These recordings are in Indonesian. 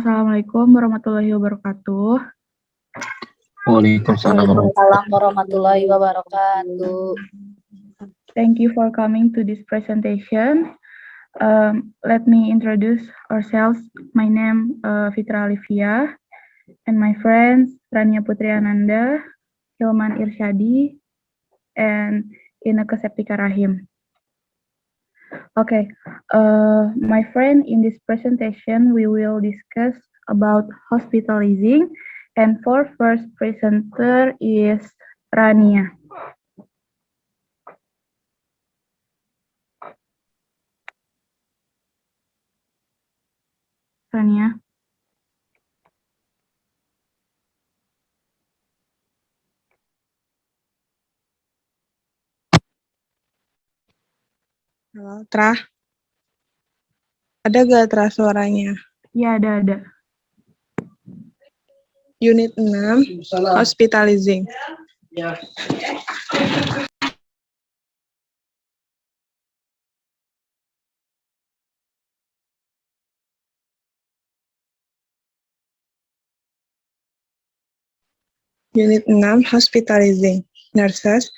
Assalamualaikum warahmatullahi wabarakatuh. Waalaikumsalam Waalaikumsalam warahmatullahi wabarakatuh. Thank you for coming to this presentation. Let me introduce ourselves. My name Fitra Alivia, and my friends Rania Putri Ananda, Hilman Irsyadi, and Inneke Septika Rahim. Okay, my friend, in this presentation we will discuss about hospitalizing, and for first presenter is Rania. Rania. Halo, Tra. Ada gak Tra suaranya? Ya, ada. Unit 6, Hospitalizing. Unit 6, Hospitalizing. Nurses,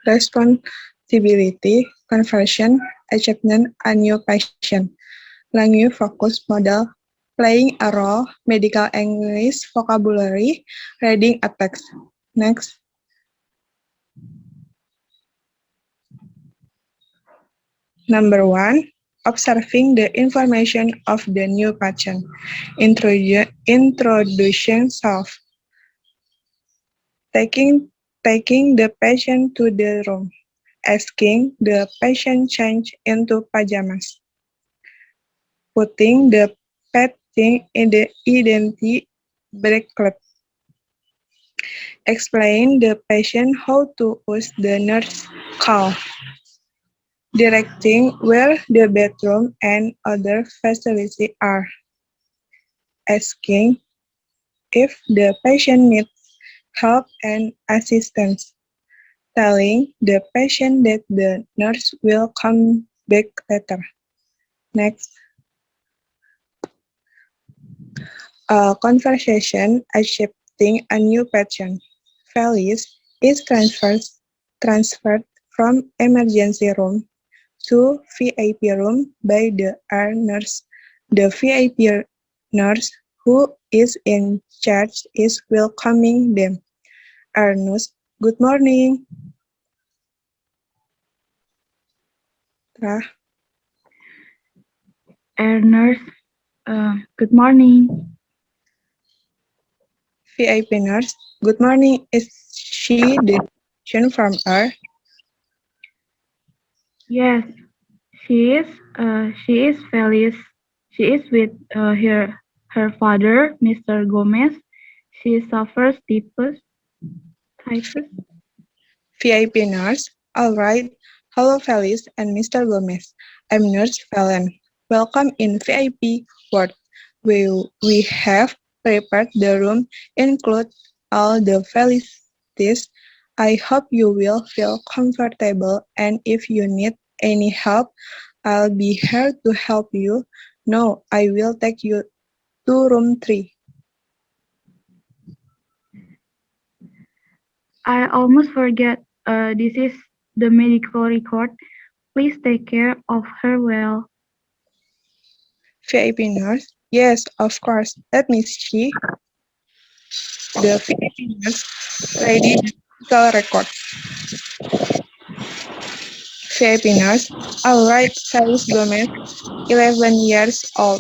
responsibility, conversion, achievement, a new patient. Language focus model, playing a role, medical English vocabulary, reading a text. Next. Number 1, observing the information of the new patient. Introduction self. Taking the patient to the room. Asking the patient change into pajamas. Putting the patient in the identity bracelet. Explain the patient how to use the nurse call. Directing where the bathroom and other facilities are. Asking if the patient needs help and assistance. Telling the patient that the nurse will come back later. Next. A conversation accepting a new patient. Felice is transferred from emergency room to VIP room by the ER nurse. The VIP nurse who is in charge is welcoming them. ER nurse, good morning. ER nurse, good morning. VIP nurse, good morning. Is she the patient from ER? Yes, she is. She is Felice. She is with her father, Mr. Gomez. She suffers typhus. VIP nurse, all right. Hello, Felice and Mr. Gomez. I'm Nurse Valen. Welcome in VIP ward. We have prepared the room, include all the facilities. I hope you will feel comfortable, and if you need any help, I'll be here to help you. No, I will take you to room 3. I almost forget. This is the medical record. Please take care of her well. VIP nurse? Yes, of course. Let me see. The VIP nurse ready medical record. VIP nurse. All right, Felice Gomez, 11 years old.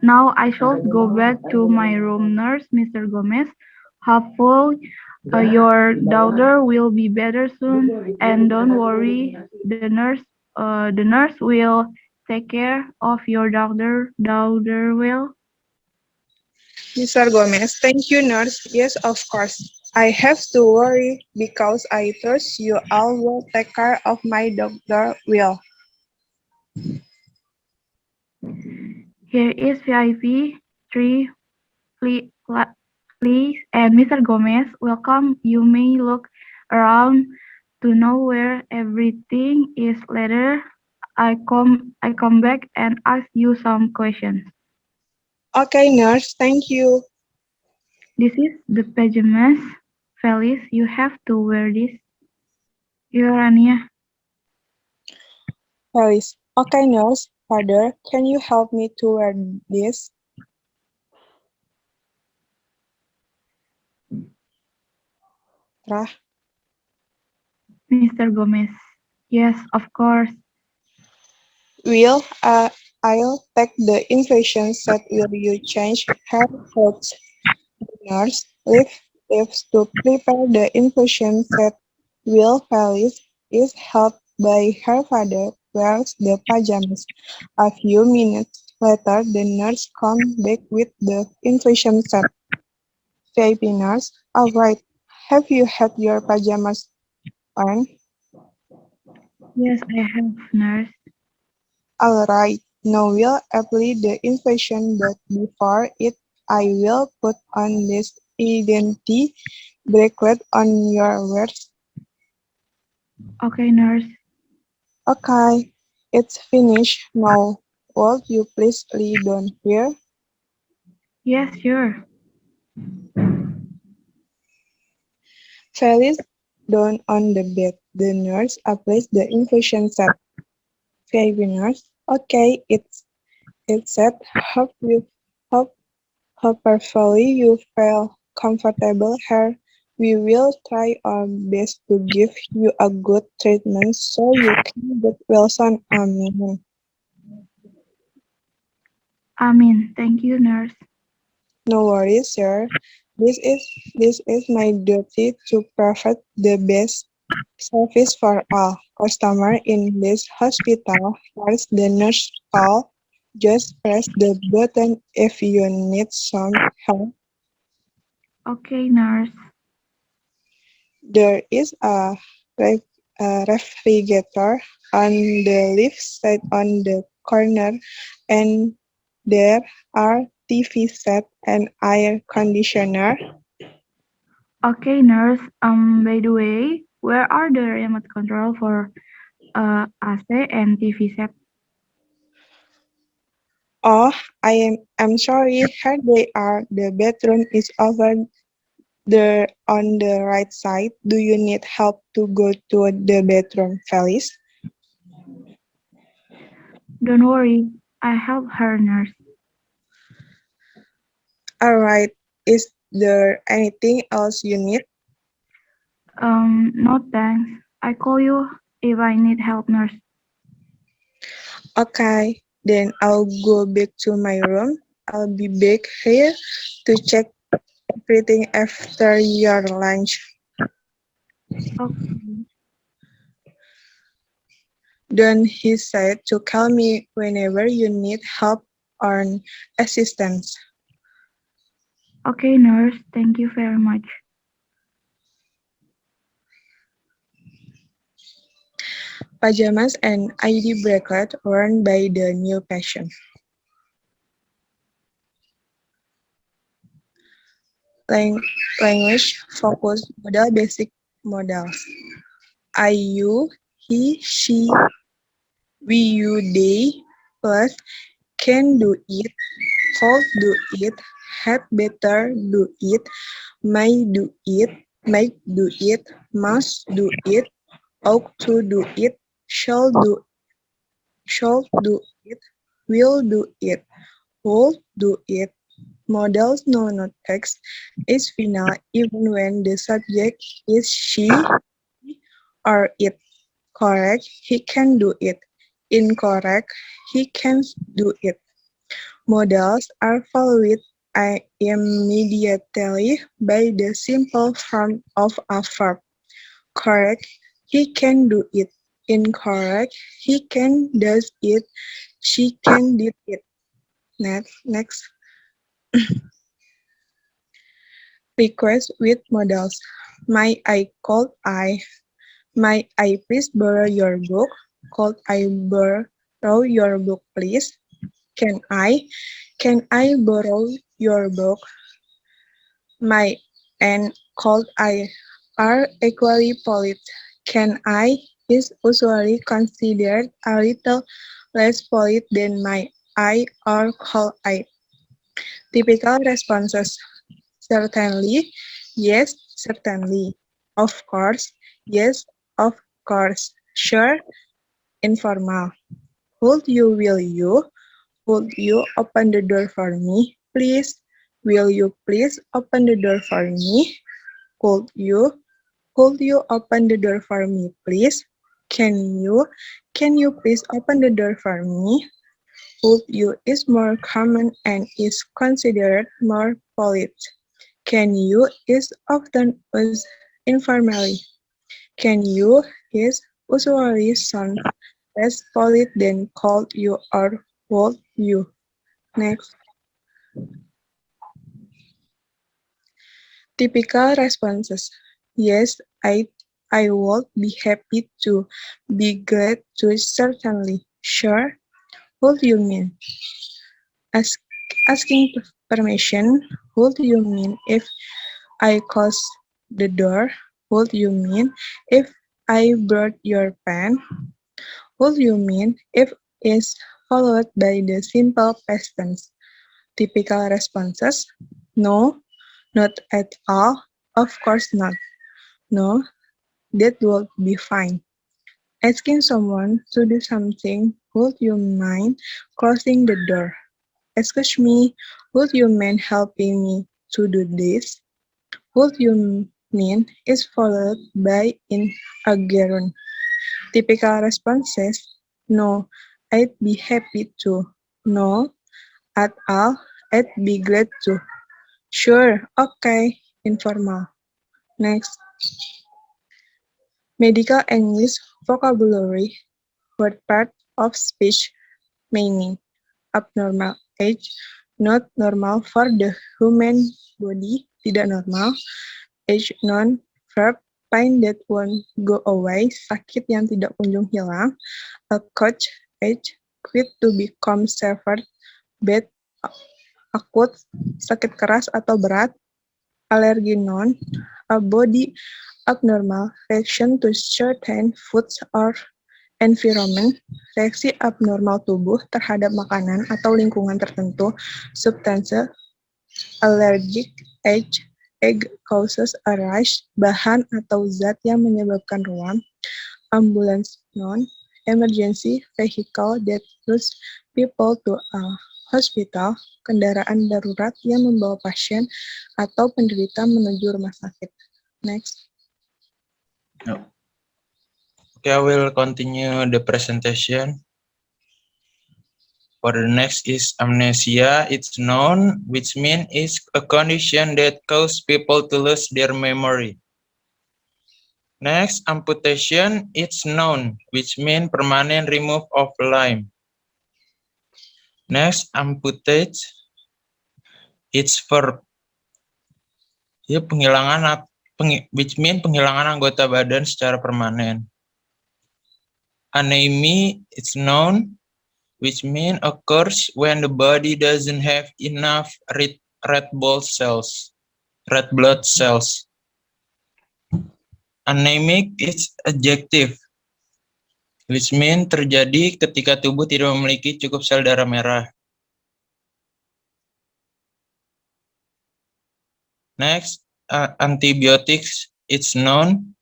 Now I shall go back to my room, nurse, Mr. Gomez. Hopefully, your daughter will be better soon, and don't worry, the nurse will take care of your daughter will. Mr. Gomez, thank you, nurse. Yes, of course. I have to worry because I trust you all will take care of my daughter well. Here is VIP 3, please, and Mr. Gomez, welcome. You may look around to know where everything is. Later, I come back and ask you some questions. Okay, nurse, thank you. This is the pajamas. Felice, you have to wear this. Urania. Alice. Okay, nurse. Father, can you help me to wear this? Rah. Mr. Gomez. Yes, of course. Will, I'll take the infusion set. Will you change her clothes? Nurse leaves to prepare the infusion set. Will Felice is helped by her father wears the pajamas. A few minutes later, the nurse comes back with the infusion set. VIP nurse, all right. Have you had your pajamas on? Yes, I have, nurse. All right. Now we'll apply the infusion, but before it, I will put on this identity bracelet on your wrist. Okay, nurse. Okay, it's finished now. Will you please lie down here? Yes, sure. Felice down on the bed. The nurse applies the infusion set. VIP nurse. Okay, it's set. Hope hopefully you feel comfortable here. We will try our best to give you a good treatment so you can get well soon. Amen. Amin. Thank you, nurse. No worries, sir. This is my duty to provide the best service for all customers in this hospital. Here's the nurse call. Just press the button if you need some help. Okay, nurse. There is a refrigerator on the left side on the corner, and there are TV set and air conditioner. Okay, nurse. By the way, where are the remote control for AC and TV set? Oh, I'm sorry. Here they are. The bedroom is over there on the right side. Do you need help to go to the bedroom, Felice? Don't worry, I help her, nurse. All right. Is there anything else you need? No thanks. I call you if I need help, nurse. Okay, then I'll go back to my room. I'll be back here to check everything after your lunch. Okay. Then he said to call me whenever you need help or assistance. Okay, nurse. Thank you very much. Pajamas and ID bracelet worn by the new patient. Language focus modal basic modals. I, you, he, she, we, you, they, plus can do it, could do it, had better do it, may do it, might do it, must do it, ought to do it, shall do it, will do it, will do it. Models no not text is final even when the subject is she or it. Correct, he can do it. Incorrect, he can't do it. Modals are followed immediately by the simple form of a verb. Correct, he can do it. Incorrect, he can does it. She can did it. Next. Request with modals. May I call I? May I please borrow your book? Could I borrow your book, please? Can I? Can I borrow your book? My and could I are equally polite. Can I is usually considered a little less polite than my I or call I. Typical responses: certainly, yes, certainly, of course, yes, of course, sure, informal. Will you? Would you open the door for me, please? Will you please open the door for me? Could you? Could you open the door for me, please? Can you? Can you please open the door for me? Would you is more common and is considered more polite. Can you is often used informally. Can you is usually sounds less polite than could you or would you. Next. Typical responses: yes, I would be happy to, be glad to, certainly, sure. Would you mean? Ask, asking permission: would you mean if I close the door? Would you mean if I brought your pen? Would you mean if is followed by the simple past tense? Typical responses: no, not at all, of course not, no, that would be fine. Asking someone to do something: would you mind closing the door? Excuse me, would you mind helping me to do this? Would you mean is followed by in a gerund. Typical responses: no, I'd be happy to. No, at all, I'd be glad to. Sure, okay, informal. Next. Medical English vocabulary, word part of speech, meaning abnormal age, not normal for the human body, tidak normal, age non, verb, pain that won't go away, sakit yang tidak kunjung hilang, acute age, quit to become severe, bad, akut, sakit keras atau berat, alergi non, a body abnormal reaction to certain foods or environment, reaksi abnormal tubuh terhadap makanan atau lingkungan tertentu, substance, allergic age, egg causes a rash, bahan atau zat yang menyebabkan ruam, ambulance non, emergency vehicle that moves people to a hospital, kendaraan darurat yang membawa pasien atau penderita menuju rumah sakit. Next. No. Okay, I will continue the presentation. For the next is amnesia. It's known, which means it's a condition that causes people to lose their memory. Next, amputation. It's known, which means permanent remove of limb. Next, amputate. It's verb. Ya, penghilangan, which means penghilangan anggota badan secara permanen. Anemia, it's known, which means occurs when the body doesn't have enough red blood cells. Anemic is adjective, which means terjadi ketika tubuh tidak memiliki cukup sel darah merah. Next, antibiotics, it's known,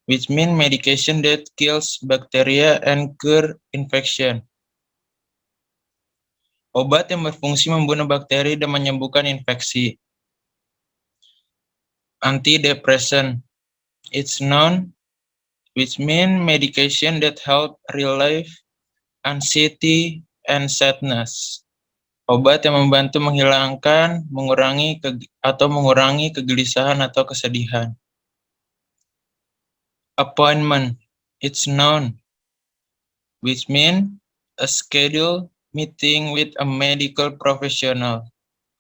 which means medication that kills bacteria and cure infection. Obat yang berfungsi membunuh bakteri dan menyembuhkan infeksi. Antidepressant, it's known, which means medication that help relieve anxiety and sadness. Obat yang membantu menghilangkan, mengurangi kegelisahan atau kesedihan. Appointment, it's known, which means a scheduled meeting with a medical professional.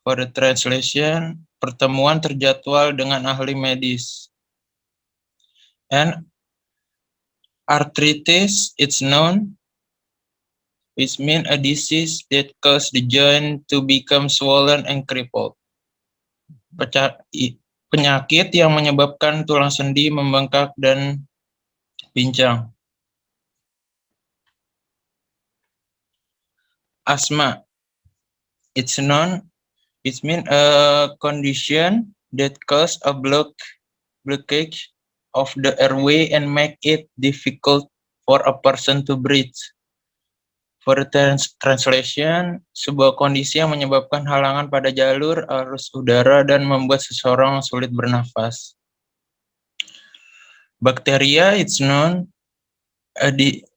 For the translation, pertemuan terjadwal dengan ahli medis. And arthritis, it's known, which means a disease that causes the joint to become swollen and crippled. penyakit yang menyebabkan tulang sendi membengkak dan pincang. Asma. It's mean a condition that cause a blockage of the airway and make it difficult for a person to breathe. For the translation, sebuah kondisi yang menyebabkan halangan pada jalur arus udara dan membuat seseorang sulit bernafas. Bacteria, it's known,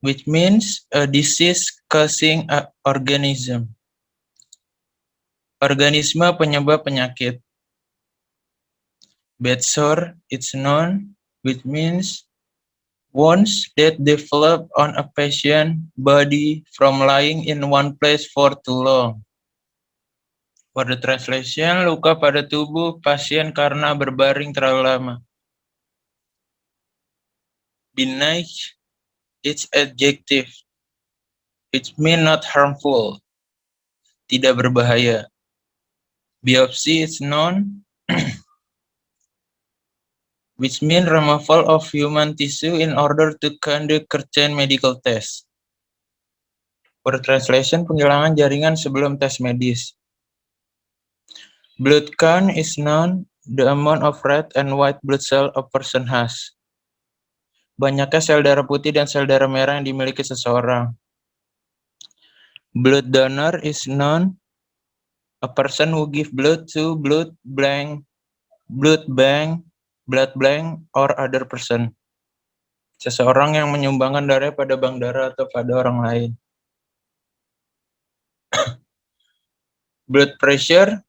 which means a disease-causing organism. Organisme penyebab penyakit. Bed sore, it's known, which means wounds that develop on a patient's body from lying in one place for too long. For the translation, luka pada tubuh pasien karena berbaring terlalu lama. Benign, it's adjective, which means not harmful, tidak berbahaya. Biopsy is known, which means removal of human tissue in order to conduct certain medical tests. For translation, penghilangan jaringan sebelum tes medis. Blood count is known, the amount of red and white blood cell a person has. Banyaknya sel darah putih dan sel darah merah yang dimiliki seseorang. Blood donor is known, a person who give blood to blood bank, or other person. Seseorang yang menyumbangkan darah pada bank darah atau pada orang lain. Blood pressure,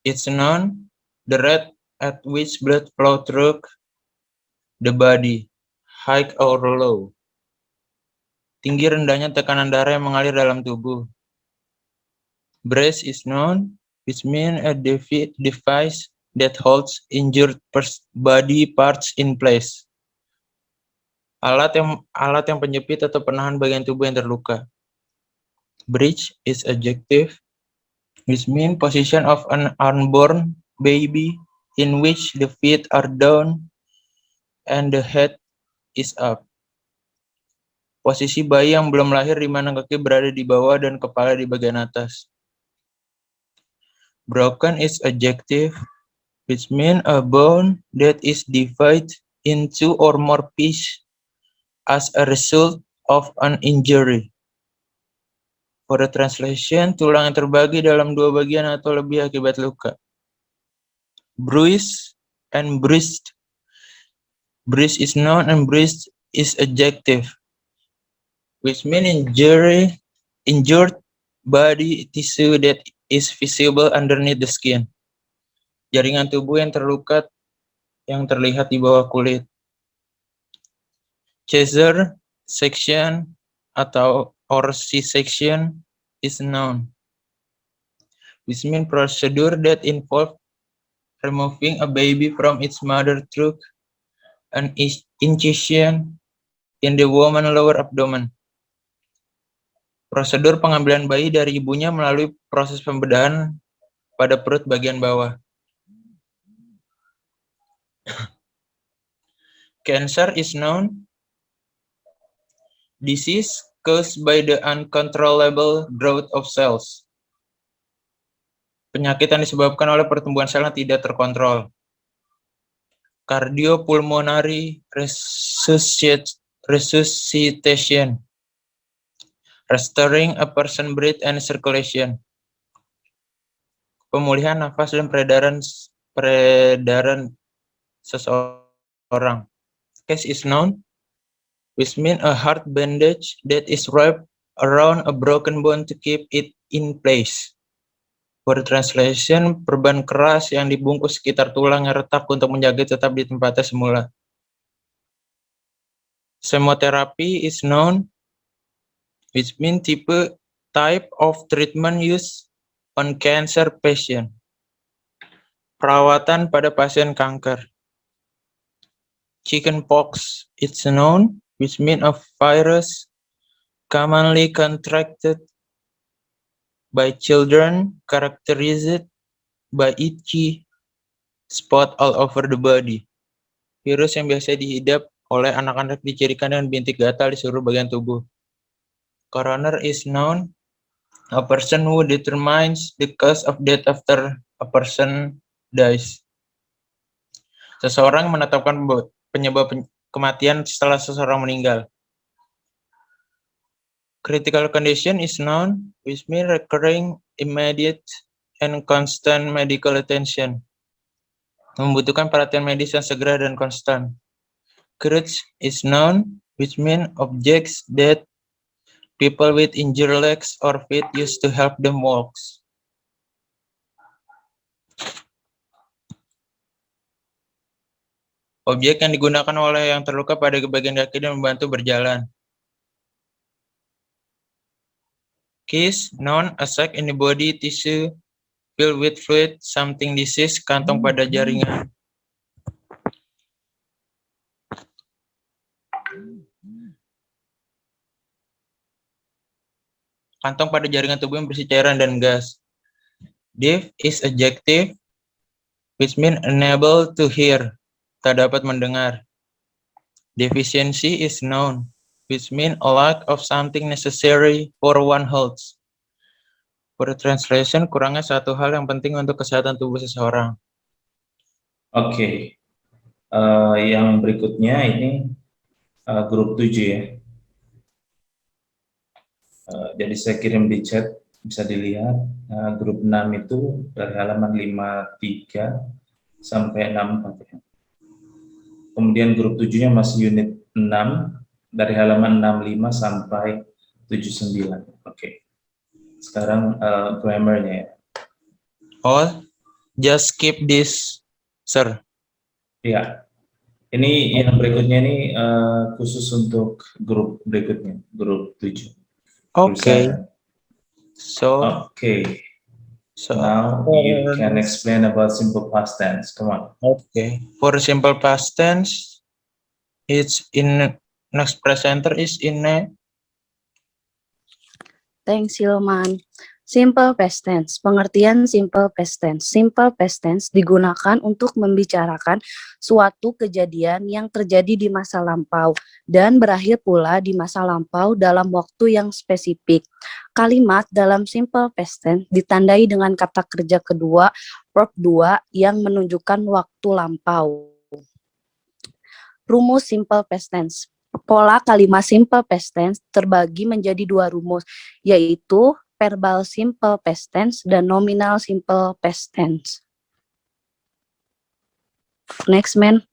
it's known, the rate at which blood flow through the body, high or low. Tinggi rendahnya tekanan darah yang mengalir dalam tubuh. Brace is known, which means a device that holds injured body parts in place. Alat yang penjepit atau penahan bagian tubuh yang terluka. Bridge is adjective, which means position of an unborn baby in which the feet are down and the head is up. Posisi bayi yang belum lahir di mana kaki berada di bawah dan kepala di bagian atas. Broken is adjective, which means a bone that is divided into or more pieces as a result of an injury. For the translation, tulang yang terbagi dalam dua bagian atau lebih akibat luka. Bruise and bruised. Bruise is noun and bruised is adjective, which means injured body tissue that is visible underneath the skin. Jaringan tubuh yang terluka yang terlihat di bawah kulit. Caesar section atau C-section is noun, which means procedure that involve removing a baby from its mother through an incision in the woman's lower abdomen. Prosedur pengambilan bayi dari ibunya melalui proses pembedahan pada perut bagian bawah. Cancer is known, disease caused by the uncontrollable growth of cells. Penyakit yang disebabkan oleh pertumbuhan sel yang tidak terkontrol. Cardiopulmonary resuscitation, restoring a person breath and circulation. Pemulihan nafas dan peredaran seseorang. Case is known, which means a hard bandage that is wrapped around a broken bone to keep it in place. For translation, perban keras yang dibungkus sekitar tulang yang retak untuk menjaga tetap di tempatnya semula. Chemotherapy is known, which means type of treatment used on cancer patient. Perawatan pada pasien kanker. Chickenpox is known, which means a virus commonly contracted by children characterized by itchy spot all over the body. Virus yang biasa dihidap oleh anak-anak dicirikan dengan bintik gatal di seluruh bagian tubuh. Coroner is known, a person who determines the cause of death after a person dies. Seseorang menetapkan penyebab kematian setelah seseorang meninggal. Critical condition is known, which means recurring, immediate, and constant medical attention. Membutuhkan perhatian medis yang segera dan konstan. Crutch is known, which means objects that people with injured legs or feet use to help them walk. Objek yang digunakan oleh yang terluka pada bagian kaki dan membantu berjalan. Case, noun, a sac in the body tissue filled with fluid, something disease, kantong pada jaringan. Kantong pada jaringan tubuh yang berisi cairan dan gas. Deaf is adjective, which means unable to hear, tak dapat mendengar. Deficiency is noun, which means a lack of something necessary for one health. For translation, kurangnya satu hal yang penting untuk kesehatan tubuh seseorang. Oke. Yang berikutnya ini grup 7 ya. Jadi saya kirim di chat, bisa dilihat. Grup 6 itu dari halaman 53 sampai 64 ya. Kemudian grup 7-nya masih unit 6 dari halaman 65 sampai 79. Oke. Sekarang grammar-nya ya. All, just skip this, sir. Ya. Ini yang berikutnya ini khusus untuk grup berikutnya, grup 7. Okay. So Now you can explain about simple past tense. Come on. Okay. For simple past tense, it's in next presenter is in a. Thanks, Hilman. Simple past tense. Pengertian simple past tense. Simple past tense digunakan untuk membicarakan suatu kejadian yang terjadi di masa lampau dan berakhir pula di masa lampau dalam waktu yang spesifik. Kalimat dalam simple past tense ditandai dengan kata kerja kedua, verb 2 yang menunjukkan waktu lampau. Rumus simple past tense. Pola kalimat simple past tense terbagi menjadi dua rumus, yaitu verbal simple past tense dan nominal simple past tense. Next, man.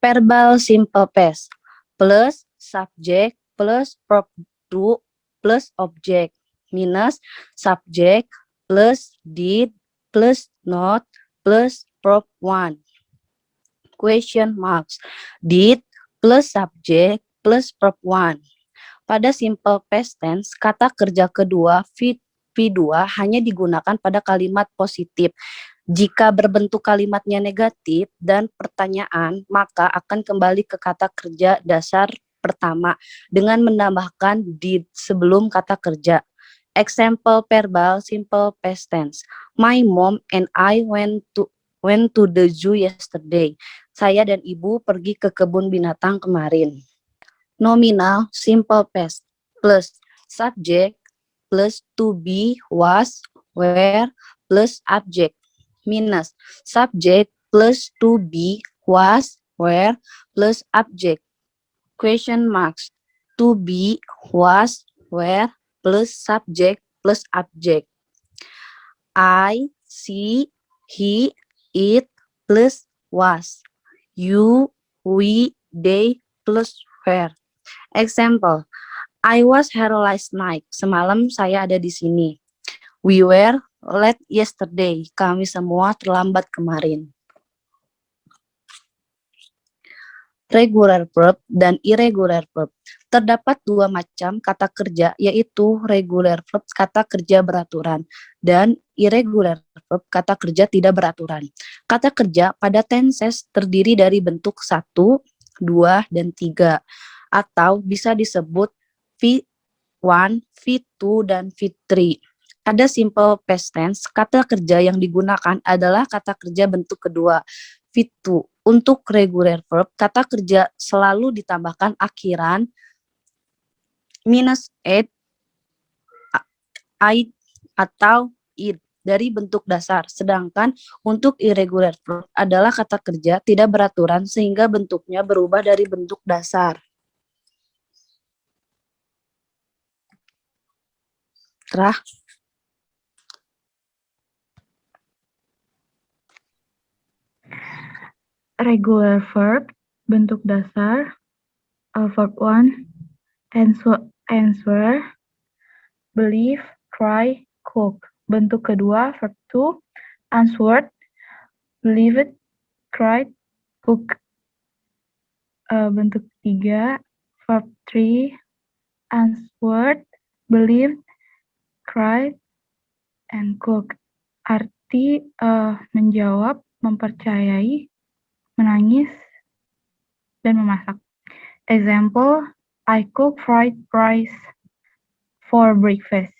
Verbal simple past plus subject plus verb 2 plus object minus subject plus did plus not plus verb 1. Question marks. Did plus subject plus verb 1. Pada simple past tense, kata kerja kedua V2 hanya digunakan pada kalimat positif. Jika berbentuk kalimatnya negatif dan pertanyaan, maka akan kembali ke kata kerja dasar pertama dengan menambahkan did sebelum kata kerja. Example verbal simple past tense. My mom and I went to the zoo yesterday. Saya dan ibu pergi ke kebun binatang kemarin. Nominal simple past plus subject plus to be, was, were plus object minus subject plus to be, was, were plus object. Question marks. To be, was, were plus subject plus object. I, she, he, it plus was. You, we, they plus were. Example, I was here last night. Semalam saya ada di sini. We were late yesterday. Kami semua terlambat kemarin. Regular verb dan irregular verb. Terdapat dua macam kata kerja, yaitu regular verb kata kerja beraturan dan irregular verb kata kerja tidak beraturan. Kata kerja pada tenses terdiri dari bentuk 1, 2, dan 3. Atau bisa disebut 1, V2, dan V3. Pada simple past tense, kata kerja yang digunakan adalah kata kerja bentuk kedua, V2. Untuk regular verb, kata kerja selalu ditambahkan akhiran -8, -id atau -id dari bentuk dasar. Sedangkan untuk irregular verb adalah kata kerja tidak beraturan sehingga bentuknya berubah dari bentuk dasar. Regular verb, bentuk dasar, verb 1, answer, believe, cry, cook. Bentuk kedua, verb 2, answered, believed, cried, cook. Bentuk ketiga, verb 3, answered, believed, cried, and cook. Arti menjawab, mempercayai, menangis, dan memasak. Example, I cook fried rice for breakfast.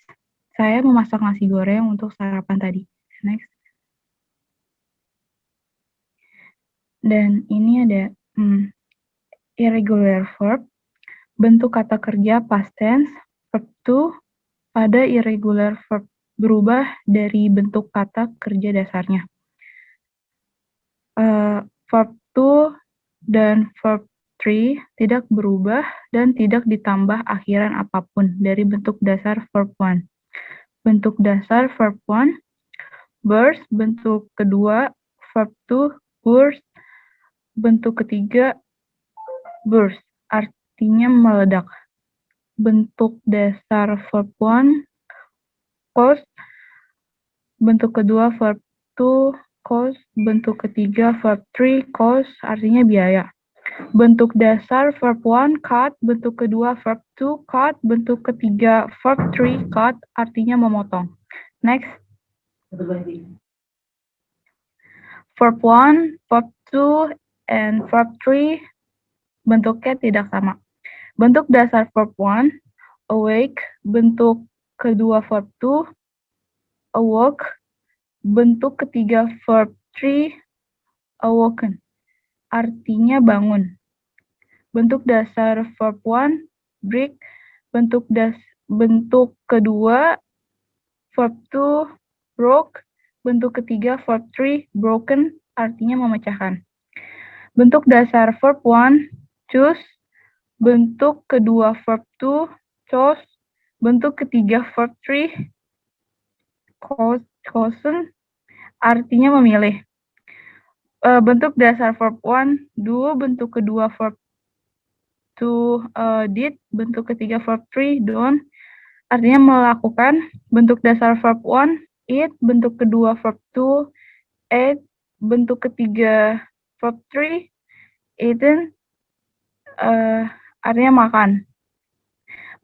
Saya memasak nasi goreng untuk sarapan tadi. Next. Dan ini ada irregular verb, bentuk kata kerja past tense, verb 2, pada irregular verb berubah dari bentuk kata kerja dasarnya. Verb 2 dan verb 3 tidak berubah dan tidak ditambah akhiran apapun dari bentuk dasar verb 1. Bentuk dasar verb 1, burst. Bentuk kedua, verb 2, burst. Bentuk ketiga, burst, artinya meledak. Bentuk dasar verb 1, cost. Bentuk kedua, verb 2, cost. Bentuk ketiga, verb 3, cost, artinya biaya. Bentuk dasar verb 1, cut. Bentuk kedua, verb 2, cut. Bentuk ketiga, verb 3, cut, artinya memotong. Next. Verb 1, verb 2, and verb 3 bentuknya tidak sama. Bentuk dasar verb 1, awake. Bentuk kedua, verb 2, awoke. Bentuk ketiga, verb 3, awoken, artinya bangun. Bentuk dasar verb 1, break. Bentuk kedua, verb 2, broke. Bentuk ketiga, verb 3, broken, artinya memecahkan. Bentuk dasar verb 1, choose. Bentuk kedua, verb 2, chose. Bentuk ketiga, verb 3, chosen, artinya memilih. Bentuk dasar verb 1, do. Bentuk kedua, verb 2, did. Bentuk ketiga, verb 3, don't, artinya melakukan. Bentuk dasar verb 1, eat. Bentuk kedua, verb 2, ate. Bentuk ketiga, verb 3, eaten, artinya makan.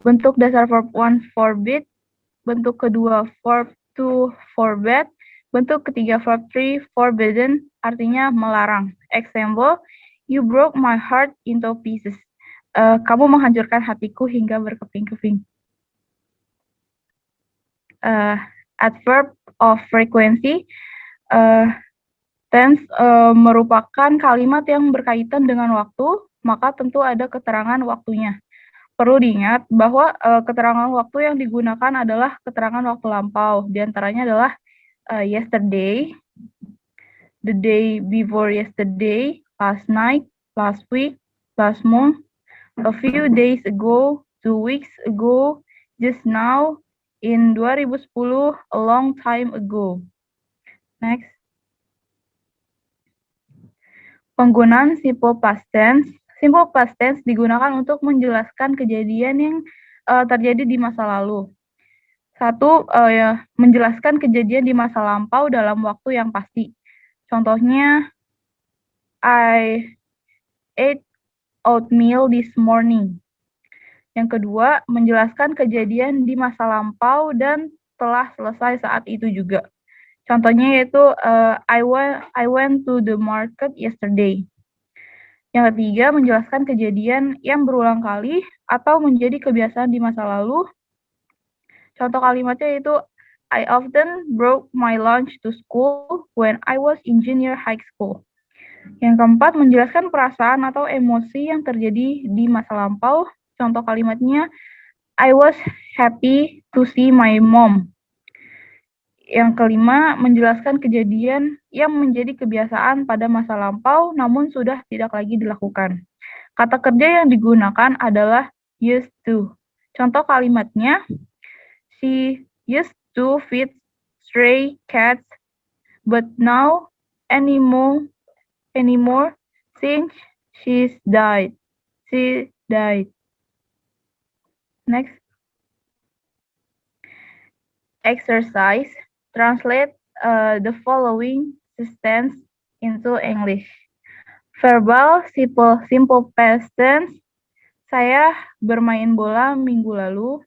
Bentuk dasar verb 1, forbid. Bentuk kedua, verb 2, forbade. Bentuk ketiga, verb 3, forbidden, artinya melarang. Example, you broke my heart into pieces. Kamu menghancurkan hatiku hingga berkeping-keping. Adverb of frequency, tense merupakan kalimat yang berkaitan dengan waktu, maka tentu ada keterangan waktunya. Perlu diingat bahwa keterangan waktu yang digunakan adalah keterangan waktu lampau. Di antaranya adalah yesterday, the day before yesterday, last night, last week, last month, a few days ago, 2 weeks ago, just now, in 2010, a long time ago. Next. Penggunaan simple past tense. Simple past tense digunakan untuk menjelaskan kejadian yang terjadi di masa lalu. Satu, menjelaskan kejadian di masa lampau dalam waktu yang pasti. Contohnya, I ate oatmeal this morning. Yang kedua, menjelaskan kejadian di masa lampau dan telah selesai saat itu juga. Contohnya yaitu, I went to the market yesterday. Yang ketiga, menjelaskan kejadian yang berulang kali atau menjadi kebiasaan di masa lalu. Contoh kalimatnya itu I often brought my lunch to school when I was in junior high school. Yang keempat, menjelaskan perasaan atau emosi yang terjadi di masa lampau. Contoh kalimatnya, I was happy to see my mom. Yang kelima, menjelaskan kejadian yang menjadi kebiasaan pada masa lampau namun sudah tidak lagi dilakukan. Kata kerja yang digunakan adalah used to. Contoh kalimatnya, she used to feed stray cats, but now anymore since she died. Next. Exercise. Translate the following sentence into English. Verbal simple past tense. Saya bermain bola minggu lalu.